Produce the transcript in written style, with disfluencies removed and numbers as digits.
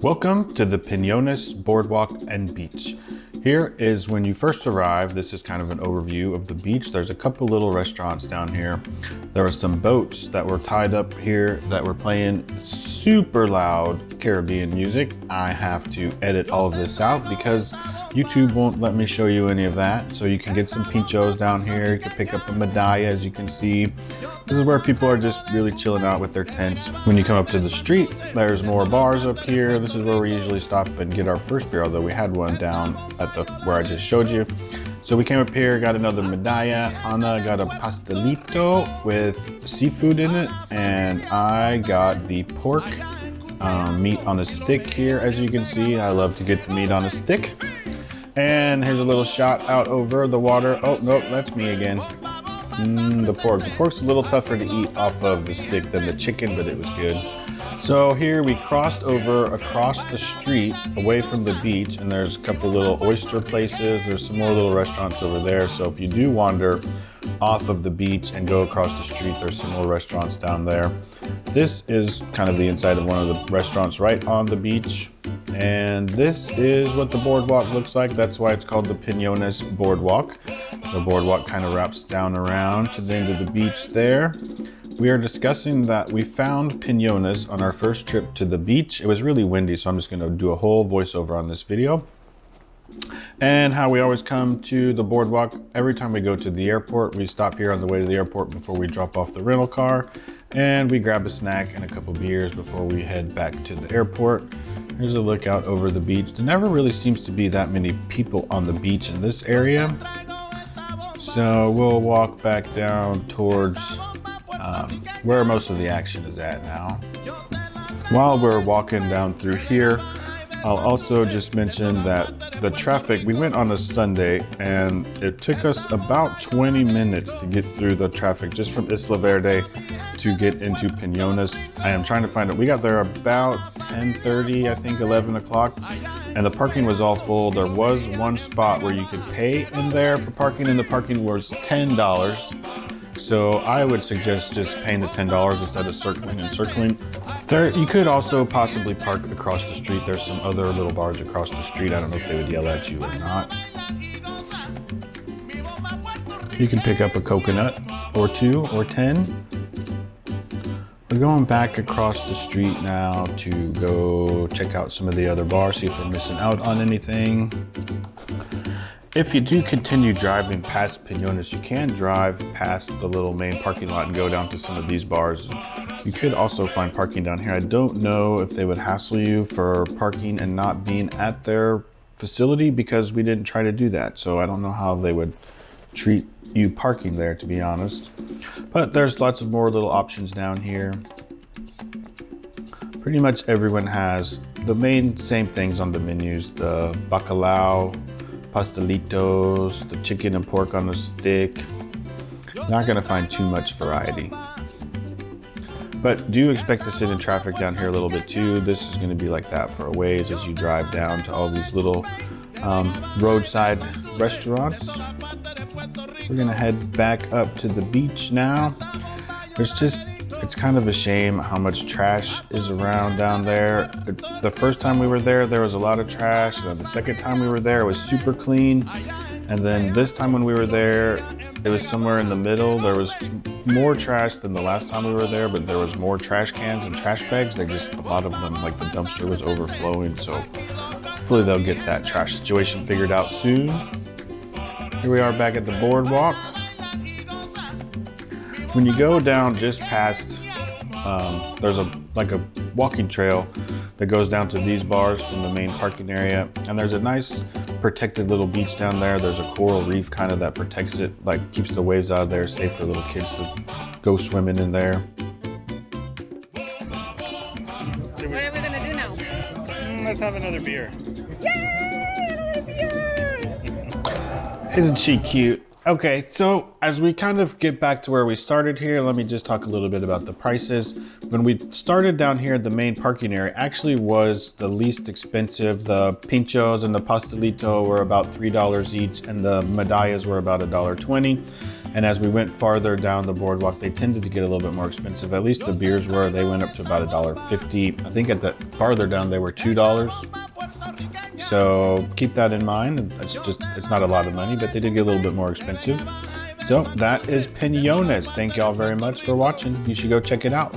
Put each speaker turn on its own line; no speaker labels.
Welcome to the Piñones Boardwalk and Beach. Here is when you first arrive. This is kind of an overview of the beach. There's a couple little restaurants down here. There were some boats that were tied up here that were playing super loud Caribbean music. I have to edit all of this out because YouTube won't let me show you any of that. So you can get some pinchos down here. You can pick up a medalla, as you can see. This is where people are just really chilling out with their tents. When you come up to the street, there's more bars up here. This is where we usually stop and get our first beer, although we had one down at the where I just showed you. So we came up here, got another medalla. Ana got a pastelito with seafood in it, and I got the pork meat on a stick here. As you can see, I love to get the meat on a stick. And here's a little shot out over the water. Oh, nope, that's me again. The pork. The pork's a little tougher to eat off of the stick than the chicken, but it was good. So here we crossed over across the street away from the beach, and there's a couple little oyster places. There's some more little restaurants over there. So if you do wander off of the beach and go across the street, there's some more restaurants down there. This is kind of the inside of one of the restaurants right on the beach. And this is what the boardwalk looks like. That's why it's called the Piñones Boardwalk. The boardwalk kind of wraps down around to the end of the beach there. We are discussing that we found Piñones on our first trip to the beach. It was really windy, so I'm just going to do a whole voiceover on this video. And how we always come to the boardwalk. Every time we go to the airport, we stop here on the way to the airport before we drop off the rental car. And we grab a snack and a couple beers before we head back to the airport. Here's a look out over the beach. There never really seems to be that many people on the beach in this area. So we'll walk back down towards where most of the action is at now. While we're walking down through here, I'll also just mention that the traffic, we went on a Sunday and it took us about 20 minutes to get through the traffic just from Isla Verde to get into Piñones. I am trying to find it. We got there about 10:30, I think 11 o'clock, and the parking was all full. There was one spot where you could pay in there for parking, and the parking was $10. So I would suggest just paying the $10 instead of circling and circling. There, you could also possibly park across the street. There's some other little bars across the street. I don't know if they would yell at you or not. You can pick up a coconut or 2 or 10. We're going back across the street now to go check out some of the other bars, see if we're missing out on anything. If you do continue driving past Piñones, you can drive past the little main parking lot and go down to some of these bars. You could also find parking down here. I don't know if they would hassle you for parking and not being at their facility because we didn't try to do that. So I don't know how they would treat you parking there, to be honest. But there's lots of more little options down here. Pretty much everyone has the same things on the menus: the bacalao, pastelitos, the chicken and pork on a stick. Not gonna find too much variety. But do expect to sit in traffic down here a little bit too. This is gonna be like that for a ways as you drive down to all these little roadside restaurants. We're gonna head back up to the beach now. It's kind of a shame how much trash is around down there. The first time we were there was a lot of trash. And then the second time we were there, it was super clean. And then this time when we were there, it was somewhere in the middle. There was more trash than the last time we were there, but there was more trash cans and trash bags. A lot of them, like the dumpster was overflowing. So hopefully they'll get that trash situation figured out soon. Here we are back at the boardwalk. When you go down just past, there's a walking trail that goes down to these bars from the main parking area. And there's a nice protected little beach down there. There's a coral reef kind of that protects it, like keeps the waves out of there, safe for little kids to go swimming in there.
What are we gonna do now?
Let's have another beer.
Yay! Another beer!
Isn't she cute? Okay, so as we kind of get back to where we started here, let me just talk a little bit about the prices. When we started down here, the main parking area actually was the least expensive. The pinchos and the pastelito were about $3 each, and the medallas were about $1.20. And as we went farther down the boardwalk, they tended to get a little bit more expensive. At least the beers were. They went up to about $1.50. I think at the farther down, they were $2. So keep that in mind. It's not a lot of money, but they did get a little bit more expensive. So that is Piñones. Thank y'all very much for watching. You should go check it out.